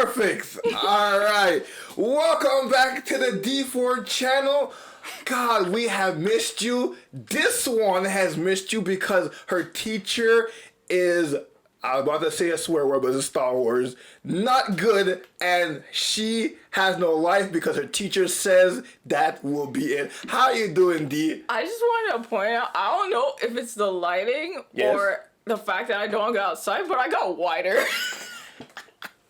Perfect. All right. Welcome back to the D4 channel. God, we have missed you. This one has missed you because her teacher is, I was about to say a swear word, but it's Star Wars, not good, and she has no life because her teacher says that will be it. How you doing, D? I just wanted to point out, I don't know if it's the lighting or the fact that I don't go outside, but I got whiter.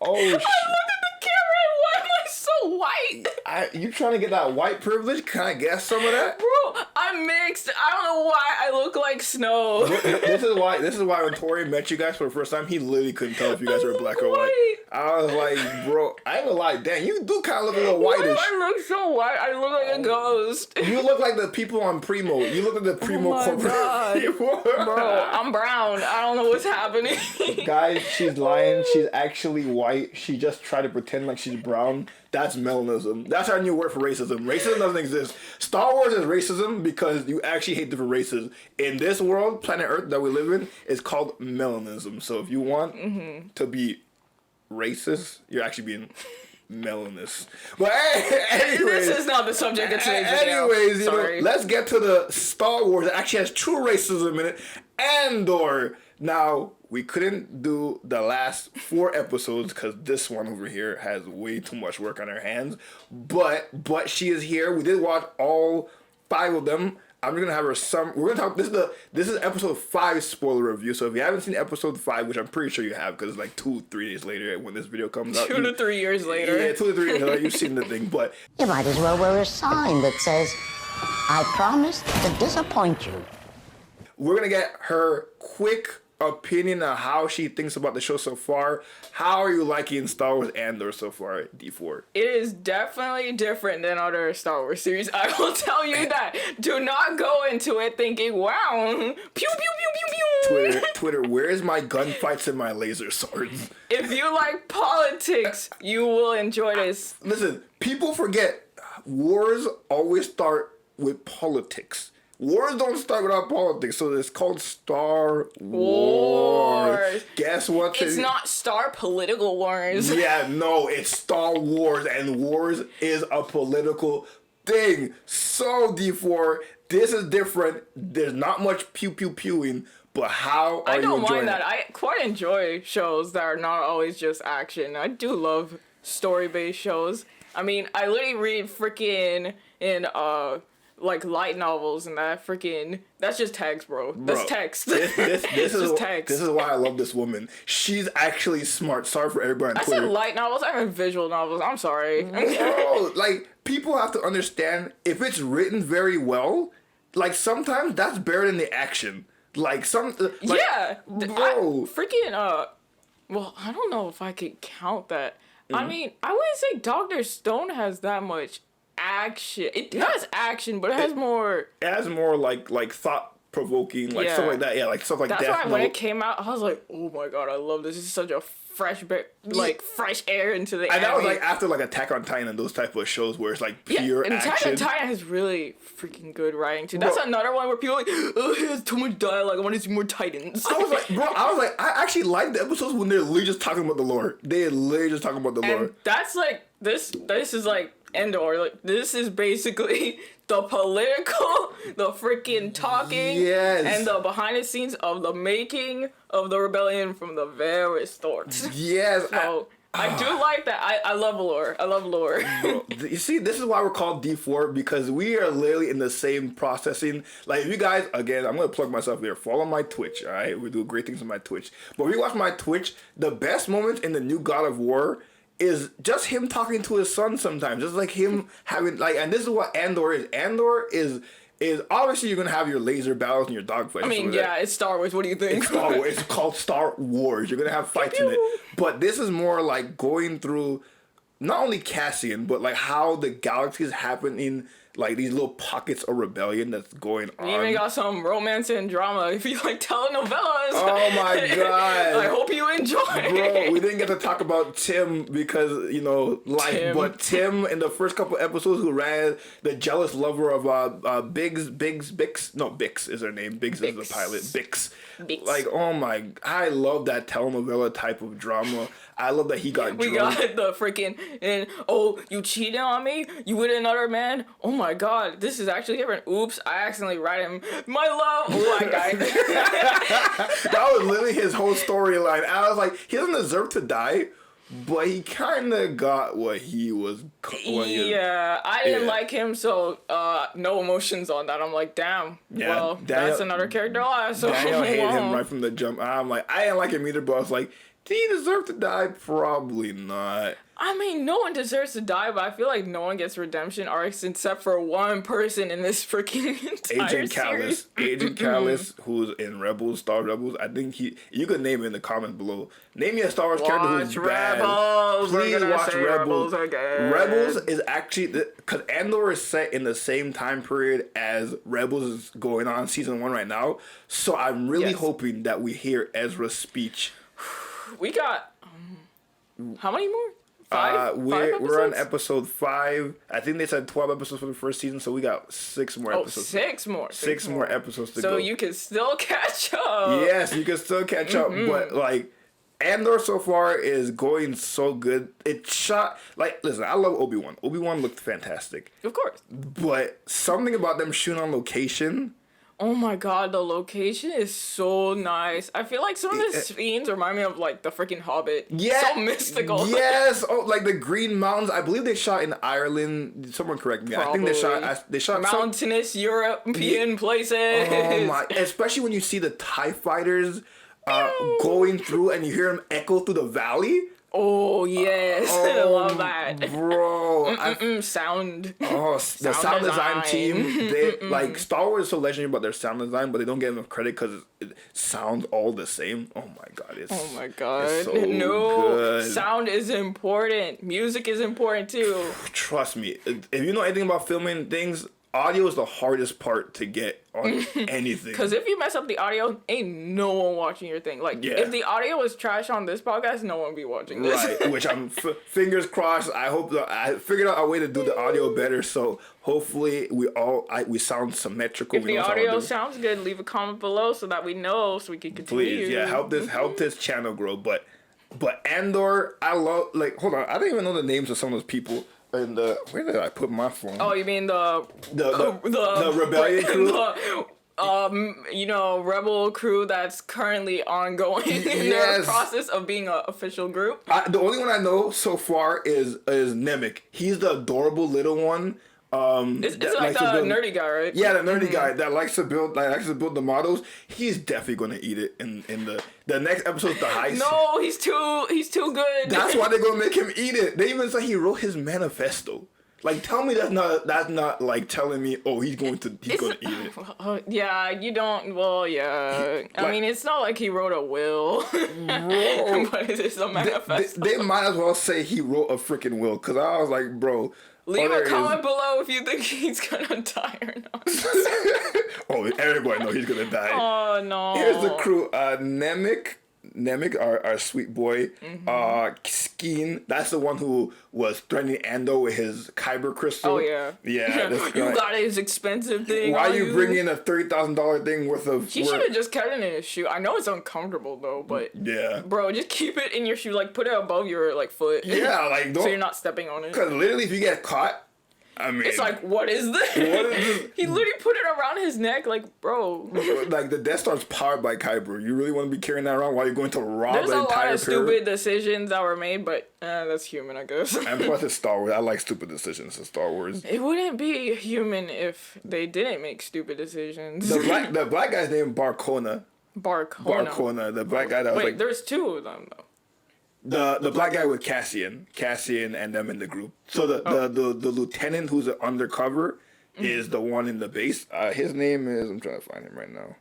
Oh, shit. I looked at the camera and why am I so white? You trying to get that white privilege? Can I guess some of that? Bro, I'm mixed. I don't know why I look like snow. This is why when Tori met you guys for the first time, he literally couldn't tell if you guys were black or white. I was like, bro, I ain't gonna lie, damn, you do kind of look a little whitish. Why do I look so white? I look like a ghost. You look like the people on Primo. You look like the Primo corporate people. Bro, I'm brown. I don't know what's happening. Guys, she's lying. She's actually white. She just tried to pretend like she's brown. That's melanism. That's our new word for racism. Racism doesn't exist. Star Wars is racism because you actually hate different races. In this world, planet Earth that we live in, is called melanism. So if you want to be racist, you're actually being melanist. But anyways, this is not the subject of today's video. Anyways, let's get to the Star Wars that actually has true racism in it. Andor. Now, we couldn't do the last 4 episodes because this one over here has way too much work on her hands. But she is here. We did watch all 5 of them. I'm just gonna have her we're gonna talk. This is episode 5 spoiler review. So if you haven't seen episode 5, which I'm pretty sure you have, because it's like 2-3 days later when this video comes out. 2 to 3 years later. Yeah, 2 to 3 years later, you've seen the thing. But you might as well wear a sign that says, "I promise to disappoint you." We're gonna get her quick opinion on how she thinks about the show so far. How are you liking Star Wars Andor so far, D4? It is definitely different than other Star Wars series. I will tell you that. Do not go into it thinking, wow, pew, pew, pew, pew, pew. Twitter, where's my gunfights and my laser swords? If you like politics, you will enjoy this. Listen, people forget, wars always start with politics. Wars don't start without politics, so it's called Star Wars. Guess what? It's not Star Political Wars. Yeah, no, it's Star Wars, and wars is a political thing. So, D4, this is different. There's not much pew-pew-pewing, but how are you enjoying it? I don't mind that. I quite enjoy shows that are not always just action. I do love story-based shows. I mean, I literally read freaking in, like light novels and that's just text, bro. That's text. This is just text. This is why I love this woman. She's actually smart. Sorry for everybody on Twitter. I said light novels. I mean visual novels. I'm sorry. Bro, like people have to understand if it's written very well. Like sometimes that's better than the action. Like yeah, bro. Well, I don't know if I could count that. I mean, I wouldn't say Dr. Stone has that much action. It has action, but it has more. It has more like thought provoking, like stuff like that. Yeah, like stuff like that. That's why when it came out, I was like, oh my god, I love this. This is such a fresh fresh air into the. And that was like after like Attack on Titan and those type of shows where it's like pure and action. Attack on Titan has really freaking good writing too. That's another one where people are like, oh, he has too much dialogue. I want to see more Titans. I actually like the episodes when they're literally just talking about the lore. They're literally just talking about the lore. That's like this is like Andor, like this is basically the political, the freaking talking, and the behind the scenes of the making of the rebellion from the very start. Yes. So I do like that. I love lore. I love lore. Bro, you see, this is why we're called D4 because we are literally in the same processing. Like, if you guys, again, I'm gonna plug myself here. Follow my Twitch. All right, we do great things on my Twitch. But if you watch my Twitch, the best moments in the new God of War is just him talking to his son sometimes. Just like him having like, and this is what Andor is. Andor is obviously you're gonna have your laser battles and your dogfights. I mean, yeah, it's Star Wars. What do you think? It's Star Wars. It's called Star Wars. You're gonna have fights in it. But this is more like going through not only Cassian, but like how the galaxy is happening like these little pockets of rebellion that's going on. We even got some romance and drama. If you like telenovelas. Oh my god! I hope you enjoy. Bro, we didn't get to talk about Tim because life. But Tim in the first couple episodes, who ran the jealous lover of Bix. No, Bix is her name. Bix is the pilot. Bix. Like, oh my! I love that telenovela type of drama. I love that he got. We got the freaking you cheated on me. You with another man. Oh my god, this is actually different. Oops, I accidentally write him my love. Oh my god. That was literally his whole storyline. I was like, he doesn't deserve to die, but he kind of got what he was. I didn't like him, so no emotions on that. I'm like, damn. Yeah, well, that's another character loss. So Daniel hated him right from the jump. I'm like, I didn't like him either, but I was like, did he deserve to die? Probably not. I mean, no one deserves to die, but I feel like no one gets redemption arcs except for one person in this freaking entire Agent series. Agent Callus, who's in Rebels, Star Rebels. I think you could name it in the comments below. Name me a Star Wars character who's Rebels. bad. Please watch Rebels. Again. Rebels is actually, because Andor is set in the same time period as Rebels is going on season 1 right now. So I'm really hoping that we hear Ezra's speech. We got how many more? Five we're on episode 5. I think they said 12 episodes for the first season, so we got 6 more episodes. 6 more. 6 more episodes to go. So you can still catch up. Yes, you can still catch up, but like Andor so far is going so good. It shot listen, I love Obi-Wan. Obi-Wan looked fantastic. Of course. But something about them shooting on location. Oh my god, the location is so nice. I feel like some of the scenes remind me of like the freaking Hobbit. Yeah. So mystical. Yes. Oh, like the Green Mountains. I believe they shot in Ireland. Someone correct me. Probably. I think they shot mountainous European places. Oh my! Especially when you see the TIE fighters going through and you hear them echo through the valley. Oh yes, I love that, bro. Sound. Oh, the sound design team. They like Star Wars is so legendary about their sound design, but they don't get enough credit because it sounds all the same. Oh my god, it's so good. Sound is important. Music is important too. Trust me, if you know anything about filming things, audio is the hardest part to get on anything. Because if you mess up the audio, ain't no one watching your thing. Like, if the audio was trash on this podcast, no one would be watching this. Right, which I'm fingers crossed. I hope that I figured out a way to do the audio better. So hopefully we sound symmetrical. If the audio sounds good, leave a comment below so that we know, so we can continue. Please, help this channel grow. But Andor, I love. Like, hold on, I don't even know the names of some of those people. And where did I put my phone? Oh, you mean the rebellion crew? Rebel crew that's currently ongoing in their process of being an official group. The only one I know so far is Nemec. He's the adorable little one. It's like the nerdy guy, right? Yeah, the nerdy guy that likes to build the models. He's definitely gonna eat it in the next episode's the heist. No, he's too good. That's why they're gonna make him eat it. They even say he wrote his manifesto. Like, tell me that's not like telling me, oh, he's gonna eat it. Yeah, you don't. Well, yeah. I mean, it's not like he wrote a will. But it's a manifesto. They might as well say he wrote a freaking will, because I was like, bro. Leave a comment below if you think he's gonna die or not. Oh, everybody knows he's gonna die. Oh no. Here's the crew. Nemec, our sweet boy. Skeen, that's the one who was threatening Andor with his Kyber crystal. Oh yeah. Yeah. You got his expensive thing. Why are you bringing a $30,000 thing worth of? He should have just kept it in his shoe. I know it's uncomfortable though, but bro, just keep it in your shoe. Like, put it above your foot. Yeah, like don't. So you're not stepping on it. Because literally, if you get caught. I mean, it's like, what is this? He literally put it around his neck, like, bro. Like, the Death Star's powered by Kyber. You really want to be carrying that around while you're going to rob There's an entire a lot of stupid decisions that were made, but that's human, I guess. And plus, it's Star Wars. I like stupid decisions in Star Wars. It wouldn't be human if they didn't make stupid decisions. The black guy's named Barcona. Barcona. The black guy that was there's 2 of them though. The black guy with Cassian and them in the group. So the lieutenant who's undercover is the one in the base. His name is, I'm trying to find him right now.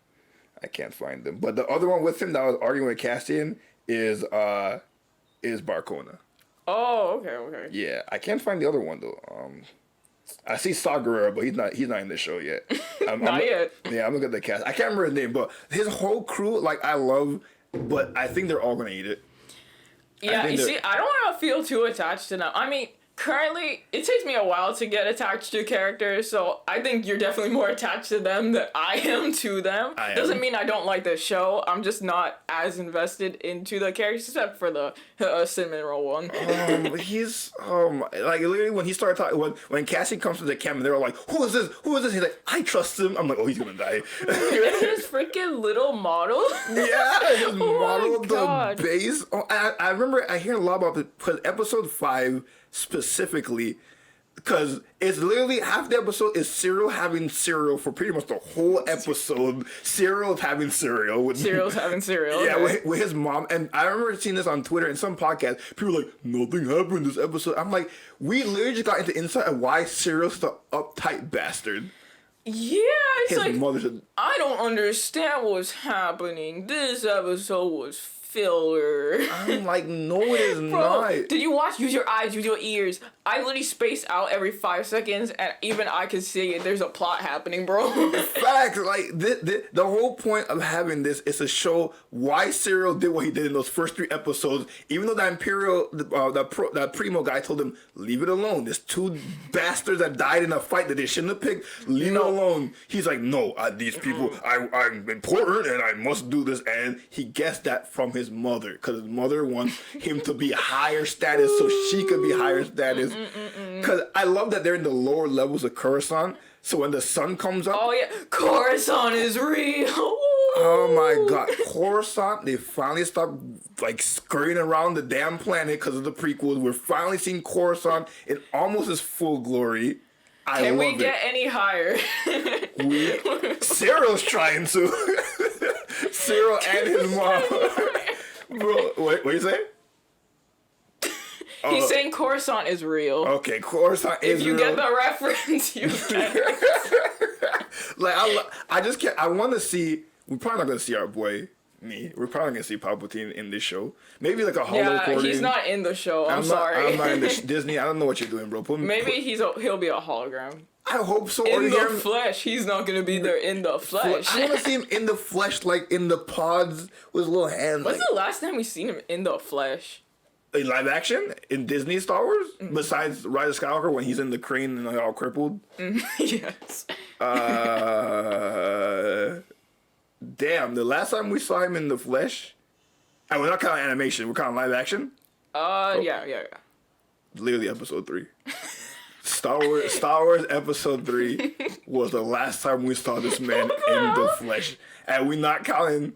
I can't find him. But the other one with him that was arguing with Cassian is Barcona. Oh, okay. Yeah, I can't find the other one though. I see Saw Gerrera, but he's not in the show yet. Not yet. Yeah, I'm looking at the cast. I can't remember his name, but his whole crew, like, I love, but I think they're all gonna eat it. Yeah, you see, I don't want to feel too attached to them. I mean, currently, it takes me a while to get attached to characters, so I think you're definitely more attached to them than I am to them. Doesn't mean I don't like the show. I'm just not as invested into the characters, except for the cinnamon roll one. He's like literally when he started talking when Cassie comes to the camp and they're all like, "Who is this? Who is this?" He's like, "I trust him." I'm like, "Oh, he's gonna die." His freaking little model. Yeah, his model, God. the base. Oh, I remember I hear a lot about it because episode 5 specifically, because it's literally half the episode is Cyril having cereal for pretty much the whole episode. Cyril's having cereal. Cyril's having cereal. Yeah, okay. with his mom. And I remember seeing this on Twitter in some podcast. People were like, nothing happened this episode. I'm like, we literally just got into insight of why Cyril's the uptight bastard. Yeah, it's His like, mother's a... I don't understand what's happening. This episode was filler. I'm like, no, it is Bro, not. did you watch Use Your Eyes, Use Your Ears? I literally space out every 5 seconds, and even I can see it. There's a plot happening, bro. Facts. Like, the whole point of having this is to show why Cyril did what he did in those first 3 episodes. Even though that Imperial, that Primo guy told him, leave it alone. There's 2 bastards that died in a fight that they shouldn't have picked. Leave it alone. He's like, no, these people, I'm important and I must do this. And he guessed that from his mother, because his mother wants him to be higher status so she could be higher status. Because I love that they're in the lower levels of Coruscant. So when the sun comes up, Oh yeah, Coruscant is real. oh my god, Coruscant, they finally stopped like scurrying around the damn planet because of the prequels. We're finally seeing Coruscant in almost its full glory. Can we get any higher? Cyril's trying to. Cyril and his mom. Bro, what you say? He's saying Coruscant is real. Okay, Coruscant is If you real. get the reference, you get it. Like, I just can't. I want to see. We're probably not gonna see our boy me. We're probably gonna see Palpatine in this show. Maybe like a holo Yeah, recording. he's not in the show. I'm not, sorry. I'm not in the Disney. I don't know what you're doing, bro. Maybe he'll be a hologram. I hope so. In or hear the him- flesh. He's not gonna be there in the flesh. I want to see him in the flesh, like in the pods with his little hands. When's Like, the last time we seen him in the flesh? in live action in Disney Star Wars, besides Rise of Skywalker when he's in the crane and like, all crippled. Yes. Damn, the last time we saw him in the flesh, and we're not counting animation, we're counting live action. Yeah. Literally episode 3. Star Wars episode 3 was the last time we saw this man in the flesh. And we're not counting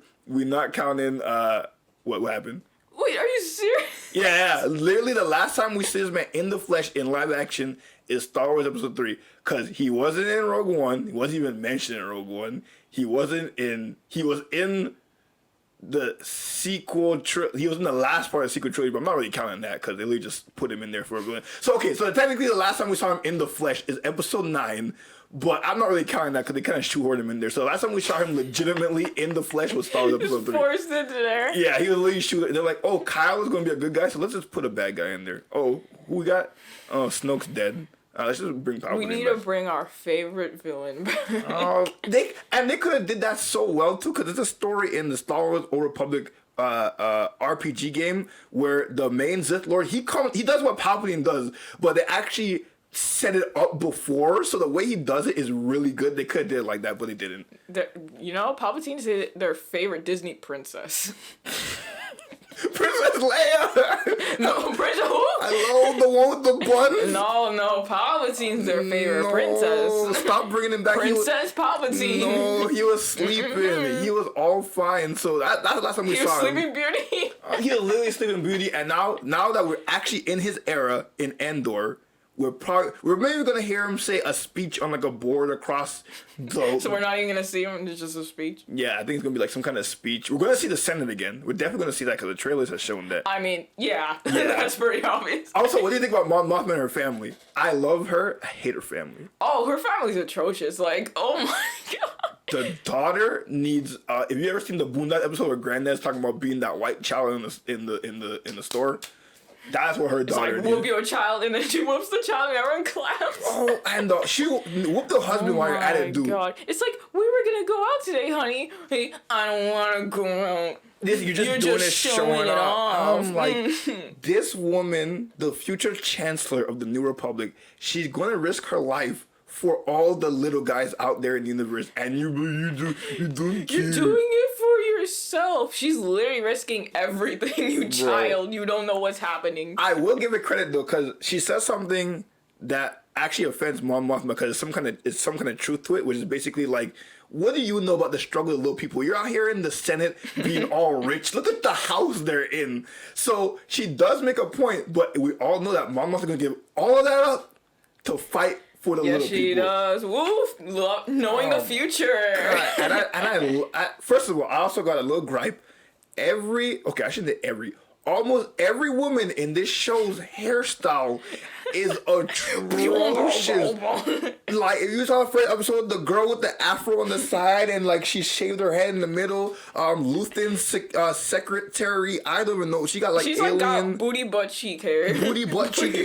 what happened. Wait, are you serious? Yeah, literally the last time we see this man in the flesh in live action is Star Wars episode 3. Cause he wasn't in Rogue One. He wasn't even mentioned in Rogue One. He was in the sequel he was in the last part of the sequel trilogy, but I'm not really counting that because they really just put him in there for everyone. So technically the last time we saw him in the flesh is episode 9, but I'm not really counting that because they kind of shoehorned him in there. So the last time we saw him legitimately in the flesh was Star Wars episode 3. Forced into there. Yeah, he was literally shooting. They're like, oh, Kyle is going to be a good guy, so let's just put a bad guy in there. Oh, who we got? Oh, Snoke's dead. Let's just bring Palpatine We need back. to bring our favorite villain back. They could have did that so well too, because there's a story in the Star Wars Old Republic RPG game where the main Sith Lord he does what Palpatine does, but they actually set it up before, so the way he does it is really good. They could have did it like that, but they didn't. Palpatine's their favorite Disney princess. Princess Leia. No, Princess who? Hello, the one with the buns. No, Palpatine's their favorite princess. Stop bringing him back. Princess Palpatine. No, he was sleeping. He was all fine. So that's the last time we He was saw him. Sleeping Beauty. He was literally Sleeping Beauty, and now that we're actually in his era in Andor, we're maybe gonna hear him say a speech on like a board across the. So we're not even gonna see him. It's just a speech. Yeah, I think it's gonna be like some kind of speech. We're gonna see the Senate again. We're definitely gonna see that because the trailers have shown that. I mean, yeah. That's pretty obvious. Also, what do you think about Mon Mothma and her family? I love her. I hate her family. Oh, her family's atrocious. Like, oh my god. The daughter needs. If you ever seen the Boondock episode where Granddad's talking about being that white child in the store, That's what her It's daughter like, did. whoop your child, and then she whoops the child, and everyone claps. Oh, and she whooped the husband while you're at it, dude. God. It's like, we were gonna go out today, honey. Hey, I don't wanna go out. You're just doing it, showing it off. off. I'm like, this woman, the future chancellor of the New Republic, she's going to risk her life for all the little guys out there in the universe, and you don't care. You're doing it for yourself. She's literally risking everything, you child. You don't know what's happening. I will give it credit though, because she says something that actually offends Mon Mothma, because it's some kind of truth to it, which is basically like, what do you know about the struggle of little people? You're out here in the Senate being all rich. Look at the house they're in. So she does make a point, but we all know that Mon Mothma is going to give all of that up to fight for the little people. Yes, she does. Woof. Knowing the future. And I first of all, I also got a little gripe. Almost every woman in this show's hairstyle is atrocious. Like, if you saw the first episode, the girl with the afro on the side and like she shaved her head in the middle. Luthen's secretary, I don't even know. She got like She's alien got booty butt cheek hair. Booty butt cheek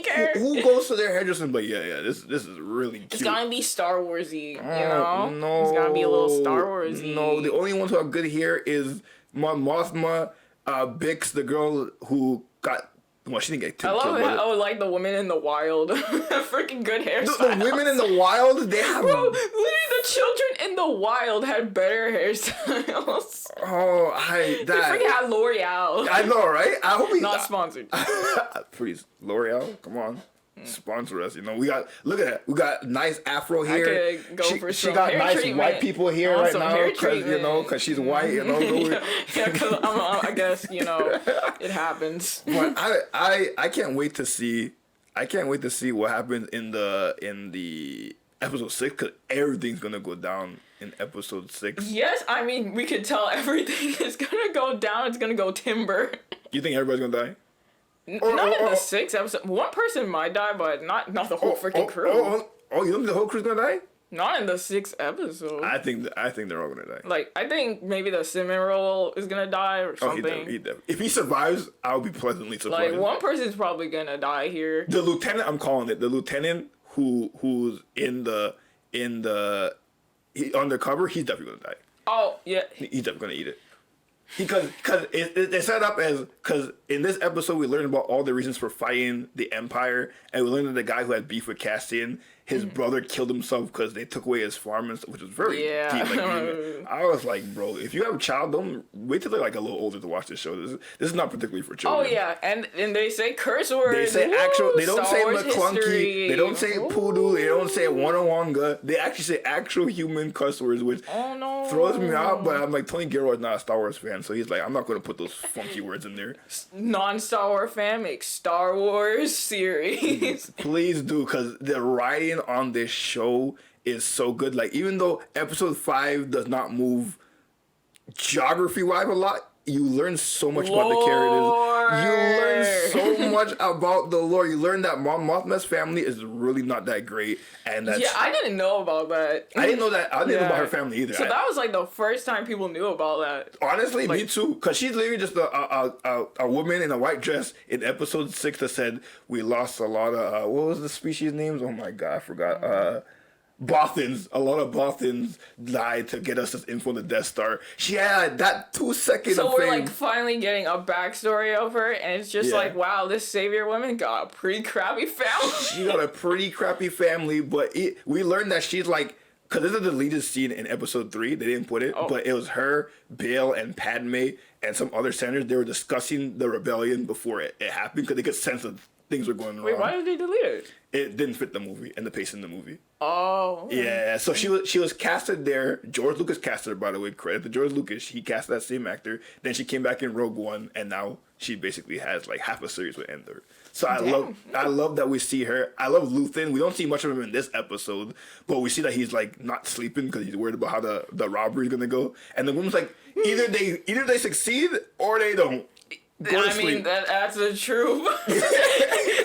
hair. Who goes to their hairdresser? But yeah, this is really cute. It's gotta be Star Warsy, you No, know? It's gotta be a little Star Warsy. No, the only ones who are good here is Mon Mothma, Bix, the girl who got. Well, she didn't get killed. I love how like the women in the wild, freaking good hairstyles. The women in the wild, they have. Bro, literally the children in the wild had better hairstyles. Oh, They freaking had L'Oreal. I know, right? I hope we Not sponsored. Please, L'Oreal, come on. Sponsor us, you know. We got look at that. We got nice afro hair. I could go for some she got hair nice treatment. white people here right now because she's white, you know. Yeah, because I guess it happens. But I can't wait to see. I can't wait to see what happens in the episode 6, because everything's gonna go down in episode 6. Yes, I mean we could tell everything is gonna go down. It's gonna go timber. You think everybody's gonna die? Not in the 6th episode. One person might die, but not the whole freaking crew. You don't think the whole crew's gonna die? Not in the 6th episode. I think they're all gonna die. Like, I think maybe the Cimarron is gonna die or something. If he survives, I'll be pleasantly surprised. Like, one person's probably gonna die here. The lieutenant, I'm calling it. The lieutenant who's in the undercover, he's definitely gonna die. Oh yeah. He's definitely gonna eat it. Because it's set up as, because in this episode we learned about all the reasons for fighting the Empire, and we learned that the guy who had beef with Cassian, his brother killed himself because they took away his farm and stuff, which was very deep. Like, I was like, bro, if you have a child, don't wait till they're like a little older to watch this show. This is not particularly for children. Oh yeah, and they say curse words. They say actual. They don't Star say Wars McClunky. history. They don't say poodoo. They don't say Wanawanga. They actually say actual human cuss words, which throws me out. But I'm like, Tony Gilroy is not a Star Wars fan, so he's like, I'm not going to put those funky words in there. Non-Star Wars fan, make Star Wars series. Please do, because the writing on this show is so good. Like, even though episode 5 does not move geography-wise a lot, you learn so much about the characters. You learn so much about the lore. You learn that Mon Mothma's family is really not that great, and that's I didn't know about that. I didn't know that. I didn't know about her family either. So that was like the first time people knew about that. Honestly, me too. Because she's literally just a woman in a white dress in episode 6 that said, we lost a lot of, what was the species names? Oh my god, I forgot. Bothans. A lot of Bothans died to get us this info on the Death Star. She had that 2 seconds of fame. So we're like finally getting a backstory of her, and it's just like, wow, this savior woman got a pretty crappy family. She got a pretty crappy family, but we learned that she's like, because this is the deleted scene in episode 3. They didn't put it, but it was her, Bail, and Padme, and some other senators. They were discussing the rebellion before it happened, because they could sense that things were going wrong. Wait, why did they delete it? It didn't fit the movie and the pace in the movie. Oh. Yeah, so she was casted there. George Lucas casted her, by the way. Credit to George Lucas. He cast that same actor. Then she came back in Rogue One, and now she basically has like half a series with Andor. So I love that we see her. I love Luthen. We don't see much of him in this episode, but we see that he's like not sleeping because he's worried about how the robbery is gonna go. And the woman's like, either they succeed or they don't. I mean, that's the truth.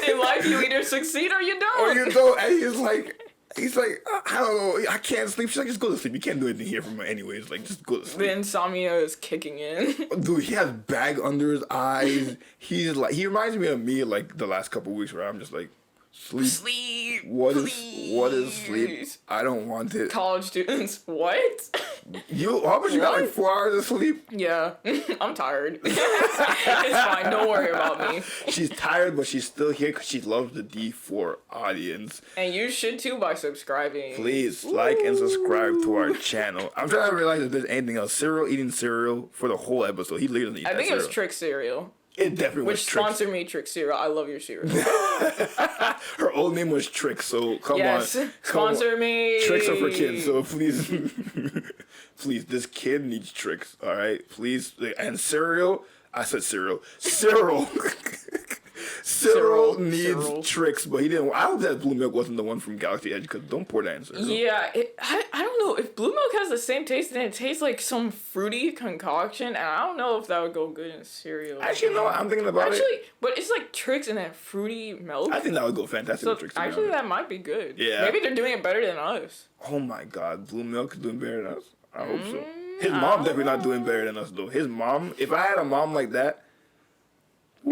In life, you either succeed or you don't. Or you don't. And he's like, He's like, I don't know, I can't sleep. She's like, just go to sleep. You can't do anything here from anyways. Like, just go to sleep. The insomnia is kicking in. Dude, he has bag under his eyes. He's like, he reminds me of me like the last couple of weeks where I'm just like, sleep. What is sleep? I don't want it. College students, what? How much you got? Like 4 hours of sleep? Yeah, I'm tired. It's fine. Don't worry about me. She's tired, but she's still here because she loves the D4 audience. And you should too by subscribing. Please like and subscribe to our channel. I'm trying to realize if there's anything else. Cyril eating cereal for the whole episode. He literally eats I think it was cereal. Trick cereal. It definitely was Which Trix. sponsor me, Trick cereal. I love your cereal. Her old name was Trix, so come Yes, on. sponsor me. Tricks are for kids, so please, please, this kid needs tricks, all right? Please, and cereal. I said cereal. Cyril. Cyril needs Cyril. tricks, but he didn't. I hope that blue milk wasn't the one from Galaxy Edge, because don't pour that in cereal. Yeah, I don't know. If blue milk has the same taste, then it tastes like some fruity concoction, and I don't know if that would go good in cereal. Actually, no, I'm thinking about it. But it's like Trix and that fruity milk. I think that would go fantastic So with tricks. to be actually, honest. that might be good. Yeah. Maybe they're doing it better than us. Oh my God, blue milk is doing better than us. I hope so. His mom definitely not doing better than us though. His mom, if I had a mom like that, I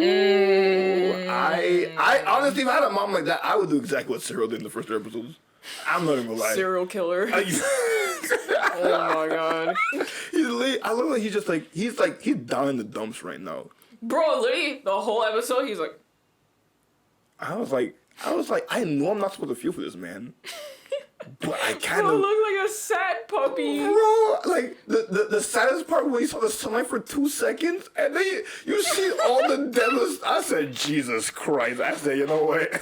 honestly, if I had a mom like that, I would do exactly what Cyril did in the first 3 episodes. I'm not even gonna lie. Serial killer. Oh my God. I love that he's down in the dumps right now. Bro, literally, the whole episode, he's like, I was like, I know I'm not supposed to feel for this man, but I kind bro, of. look like a sad puppy. Bro, like the saddest part when you saw the sunlight for 2 seconds and then you see all the devils. I said, Jesus Christ. I said, you know what? I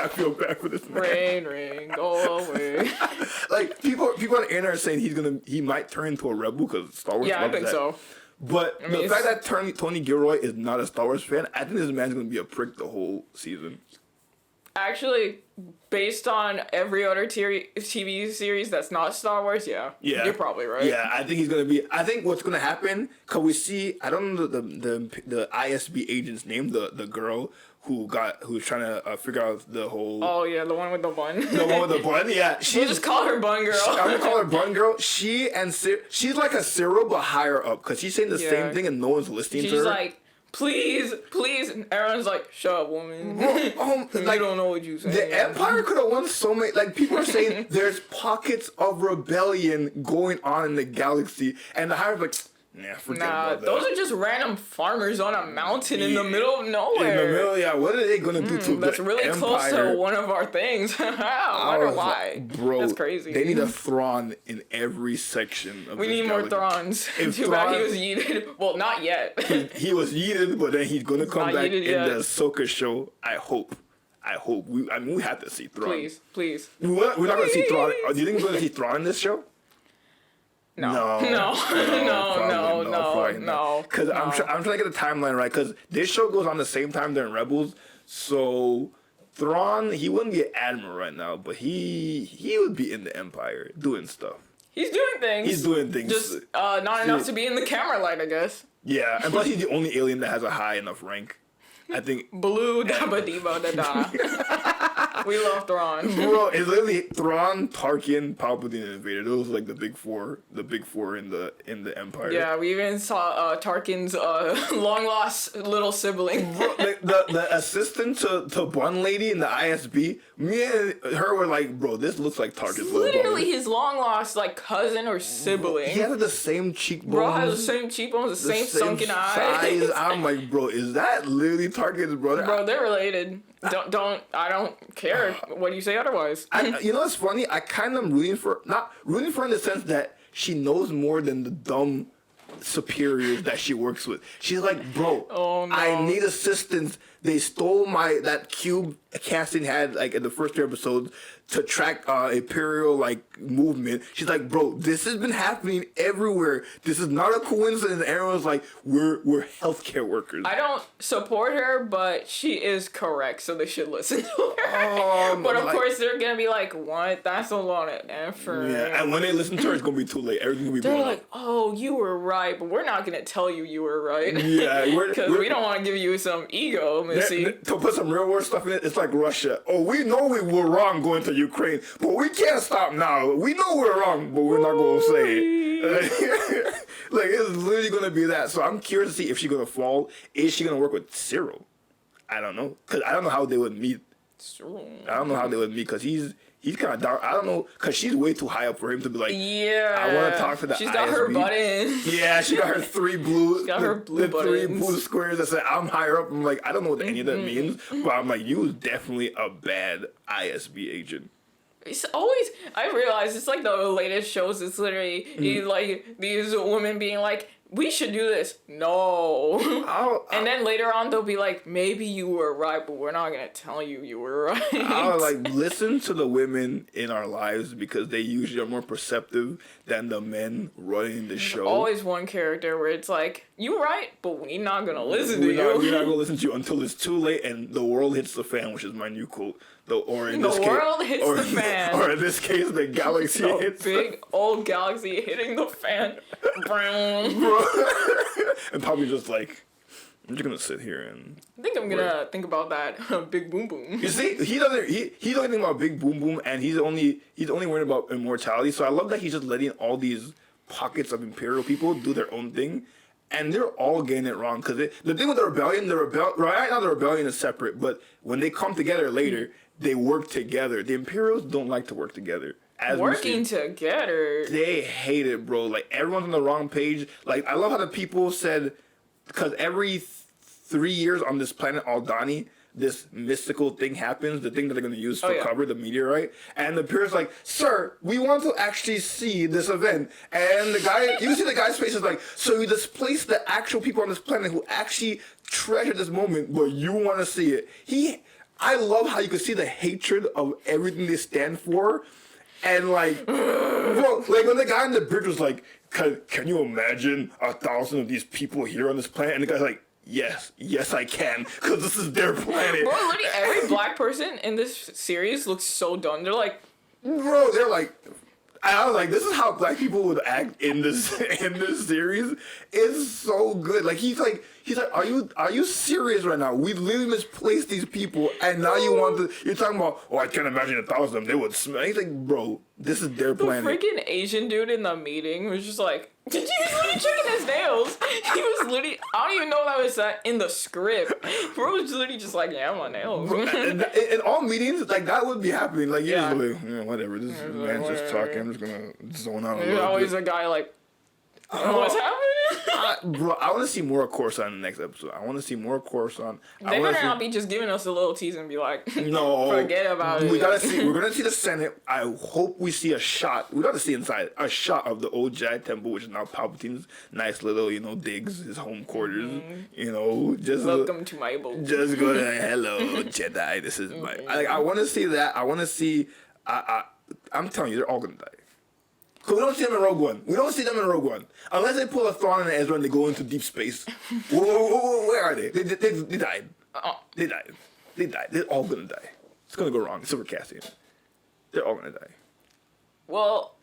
feel bad for this man. Rain, go away. Like people on the internet are saying he might turn into a rebel because Star Wars. Yeah, I loves think that. so. But mean, the fact that Tony Gilroy is not a Star Wars fan, I think this man's gonna be a prick the whole season. Actually, based on every other TV series that's not Star Wars, yeah. You're probably right. Yeah, I think he's gonna be. I think what's gonna happen, cause we see. I don't know the ISB agent's name. The girl who's trying to figure out the whole. Oh yeah, the one with the bun. The one with the bun. Yeah, We'll just call her Bun Girl. I'm gonna call her Bun Girl. She's like a Cyril but higher up, cause she's saying the same thing and no one's listening to her. She's like, please, and everyone's like, shut up, woman. Like, you don't know what you saying. The Empire could have won so many. Like people are saying, there's pockets of rebellion going on in the galaxy, and the Hive's like, nah, forget about that. Those are just random farmers on a mountain in the middle of nowhere. In the middle, yeah. What are they gonna do to That's the really Empire? close to one of our things. I wonder why. Bro, that's crazy. They need a Thrawn in every section of We this need galaxy. more Throns. If Too bad he Thrawn- was yeeted. Well, not yet. He was yeeted, but then he's gonna come not back yeeted in yet. the Ahsoka show. I hope. We have to see Thrawn. Please. We're not gonna see Thrawn. Do you think we're gonna see Thrawn in this show? No. Because I'm trying to get the timeline right. Because this show goes on the same time during Rebels, so Thrawn, he wouldn't be an admiral right now, but he would be in the Empire doing stuff. He's doing things. Just not enough to be in the camera light, I guess. Yeah, and plus he's the only alien that has a high enough rank. I think. Blue dabba deba da da. We love Thrawn. Bro, it's literally Thrawn, Tarkin, Palpatine, and Vader. Those are like the big four in the Empire. Yeah, we even saw Tarkin's long lost little sibling. Bro, like, the assistant to Bun Lady in the ISB, me and her were like, bro, this looks like Tarkin's little brother. Literally his long lost like cousin or sibling. He has the same cheekbones. Bro has the same cheekbones, the same sunken eyes. Size. I'm like, bro, is that literally Tarkin's brother? Bro, they're related. I don't care what you say otherwise. You know what's funny? I kind of not rooting for her in the sense that she knows more than the dumb superiors that she works with. She's like, bro, Oh, no. I need assistance. They stole that cube Cassian had like in the first 3 episodes to track Imperial like movement. She's like, bro, this has been happening everywhere. This is not a coincidence. Everyone's like, we're healthcare workers. I don't support her, but she is correct, so they should listen to her. But of course, they're gonna be like, "What? That's a lot of effort." Yeah, and when they listen to her, it's gonna be too late. Everything's gonna be They're blown like, up. "Oh, you were right," but we're not gonna tell you were right. Yeah, because we don't want to give you some ego diplomacy. To put some real world stuff in it, it's like Russia. Oh, we know we were wrong going to Ukraine, but we can't stop now. We know we're wrong, but we're not going to say it. Like, it's literally going to be that. So I'm curious to see if she's going to fall. Is she going to work with Cyril? I don't know. Because I don't know how they would meet. I don't know how they would meet because he's kind of down. I don't know because she's way too high up for him to be like, yeah, I want to talk to the She's got her buttons. Yeah, she got her three blue. She's got her blue the three buttons. blue squares that say I'm higher up. I'm like, I don't know what any of that means, but I'm like, you was definitely a bad ISB agent. It's always, I realize it's like the latest shows. It's literally like these women being like, we should do this. No. And then later on, they'll be like, maybe you were right, but we're not going to tell you you were right. I'll like listen to the women in our lives because they usually are more perceptive than the men running the show. Always one character where it's like, you right, but we're not going to listen to you. We're not going to listen to you until it's too late and the world hits the fan, which is my new quote. Or in the this world case, hits or, the fan. Or in this case, the galaxy hits big old galaxy hitting the fan. Bro. And probably just like, I'm just gonna sit here and. I think I'm gonna think about that big boom boom. You see, he doesn't think about big boom boom, and he's only worried about immortality. So I love that he's just letting all these pockets of Imperial people do their own thing. And they're all getting it wrong because the thing with the rebellion, right now the rebellion is separate, but when they come together later, they work together. The Imperials don't like to work together. Working together. They hate it, bro. Like, everyone's on the wrong page. Like, I love how the people said, because every 3 years on this planet Aldani, this mystical thing happens, the thing that they're going to use for cover, the meteorite. And the Imperial's like, sir, we want to actually see this event. And the guy, you see the guy's face is like, so you displace the actual people on this planet who actually treasure this moment, but you want to see it. I love how you can see the hatred of everything they stand for. And like, bro, like when the guy on the bridge was like, can you imagine 1,000 of these people here on this planet? And the guy's like, yes, I can, because this is their planet. Bro, literally every black person in this series looks so dumb. They're like, bro, they're like, I was like, this is how black people would act in this series. It's so good. Like he's like, are you serious right now? We literally misplaced these people, and now you're talking about, oh, I can't imagine 1,000 of them. They would smell. He's like, bro, this is their planet. The freaking Asian dude in the meeting was just like, he was literally checking his nails. He was literally, I don't even know that was in the script. Bro was literally just like, yeah, my nails. In all meetings, like, that would be happening. Like, you're just like, whatever, this man's just talking. I'm just gonna zone out. There's always a guy like, what's happening? Bro, I want to see more Coruscant in the next episode. I want to see more Coruscant. They better not be just giving us a little tease and be like, no, forget about it. We're gonna see the Senate. I hope we see a shot. We got to see inside a shot of the old Jedi Temple, which is now Palpatine's nice little, digs, his home quarters. Just welcome to my boat. Just go to hello Jedi. This is my. I want to see that. I want to see. I'm telling you, they're all gonna die. Cause we don't see them in Rogue One. We don't see them in Rogue One. Unless they pull a Thrawn and Ezra and they go into deep space. Where are they? They died. They died. They died. They're all gonna die. It's gonna go wrong. It's over casting. They're all gonna die. Well...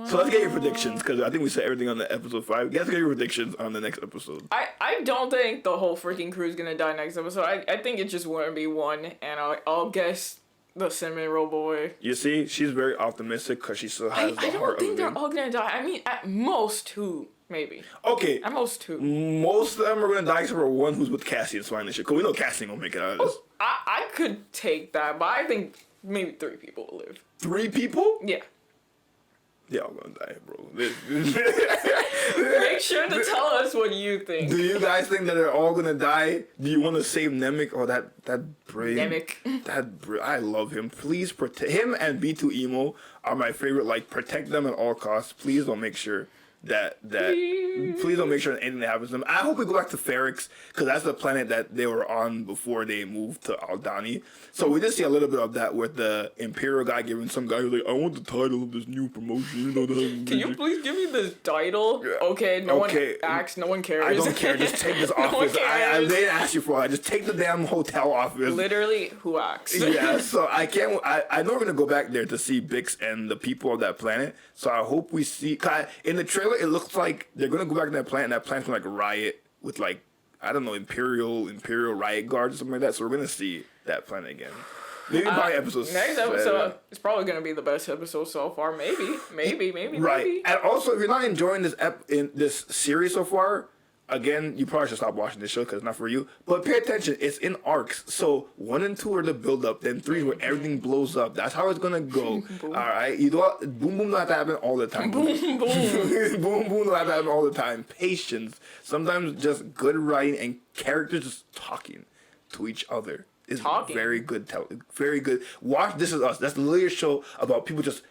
So let's get your predictions, because I think we said everything on the episode 5. Let's get your predictions on the next episode. I don't think the whole freaking crew is gonna die next episode. I think it's just gonna be one, and I'll guess... the cinnamon roll boy. You see, she's very optimistic because she still has the heart of I don't think they're them. all gonna die. I mean, at most 2, maybe. Okay. At most 2. Most of them are gonna die except for one who's with Cassian swine and shit. Because we know Cassian won't make it out of this. I could take that, but I think maybe 3 people will live. 3 people? Yeah. They're all gonna die, bro. Make sure to tell us what you think. Do you guys think that they're all gonna die? Do you want to save Nemec? Oh, that brave. Nemec. I love him. Please protect him, and B2 Emo are my favorite. Like, protect them at all costs. Please don't make sure please don't make sure that anything that happens to them. I hope we go back to Ferrix, because that's the planet that they were on before they moved to Aldani. So we did see a little bit of that with the Imperial guy giving some guy who's like, I want the title of this new promotion. Can you please give me this title? Okay, no one asks, no one cares. I don't care. Just take this office. I didn't ask you for it. Just take the damn hotel office. Literally, who asks? Yeah, so I can't. I know we're gonna go back there to see Bix and the people of that planet. So I hope we see. In the trailer, it looks like they're gonna go back to that planet, and that planet's gonna like riot with like I don't know, Imperial riot guards or something like that. So we're gonna see that planet again. Maybe by episode. Next episode is probably gonna be the best episode so far. Maybe. Right. And also, if you're not enjoying this series so far, again, you probably should stop watching this show because it's not for you. But pay attention, it's in arcs. So 1 and 2 are the build up, then 3 is where everything blows up. That's how it's gonna go. All right. You don't boom boom don't have to happen all the time. Boom boom boom don't have to happen all the time. Patience. Sometimes just good writing and characters just talking to each other. Is very good. Very good. Watch This Is Us. That's literally a show about people just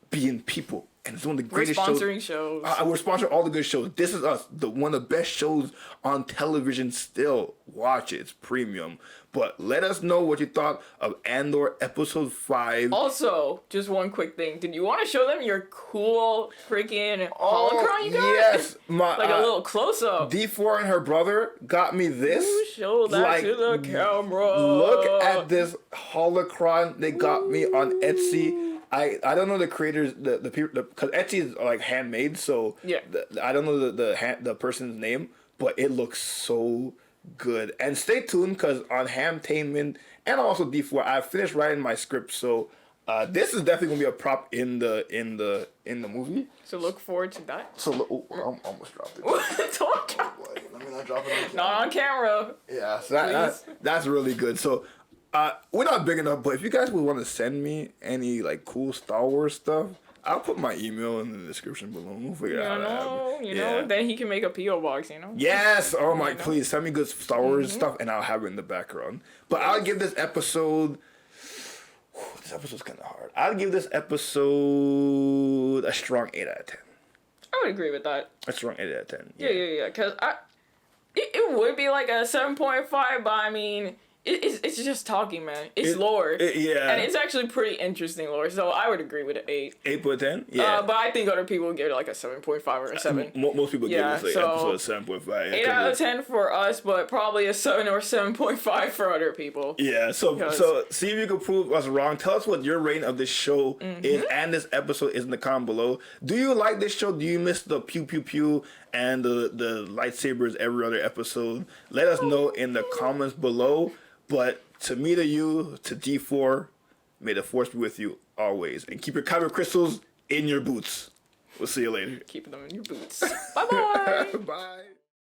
being people, and it's one of the greatest shows. We're sponsoring shows. We're sponsoring all the good shows. This Is Us, one of the best shows on television. Still, watch it. It's premium. But let us know what you thought of Andor episode 5. Also, just one quick thing. Did you want to show them your cool freaking holocron you got? Yes, a little close up. D4 and her brother got me this. Ooh, show that to the camera. Look at this holocron they got me on Etsy. I don't know the creators, the people, because Etsy is like handmade, so yeah. I don't know the person's name, but it looks so good. And stay tuned because on Hamtainment and also D4, I finished writing my script, so this is definitely gonna be a prop in the movie. So look forward to that. So I almost dropped it. Don't drop it. Let me not drop it. Not on camera. Yeah, so that's really good. So. We're not big enough, but if you guys would want to send me any like cool Star Wars stuff, I'll put my email in the description below. We'll figure out how to have it. You know, then he can make a P.O. box, you know? Yes! Oh my, please send me good Star Wars stuff and I'll have it in the background. But I'll give this episode... This episode's kind of hard. I'll give this episode a strong 8 out of 10. I would agree with that. A strong 8 out of 10. Yeah. Because it would be like a 7.5, but I mean... It's just talking, man. It's lore. Yeah. And it's actually pretty interesting lore, so I would agree with an 8. 8 out of 10? Yeah. But I think other people would give it like a 7.5 or a 7. Most people give it like episode 7.5. 8 out of 10 for us, but probably a 7 or 7.5 for other people. Yeah, so see if you can prove us wrong. Tell us what your rating of this show is and this episode is in the comment below. Do you like this show? Do you miss the pew pew pew and the lightsabers every other episode? Let us know in the comments below. But to me, to you, to D4, may the force be with you always. And keep your kyber crystals in your boots. We'll see you later. Keep them in your boots. Bye-bye. Bye.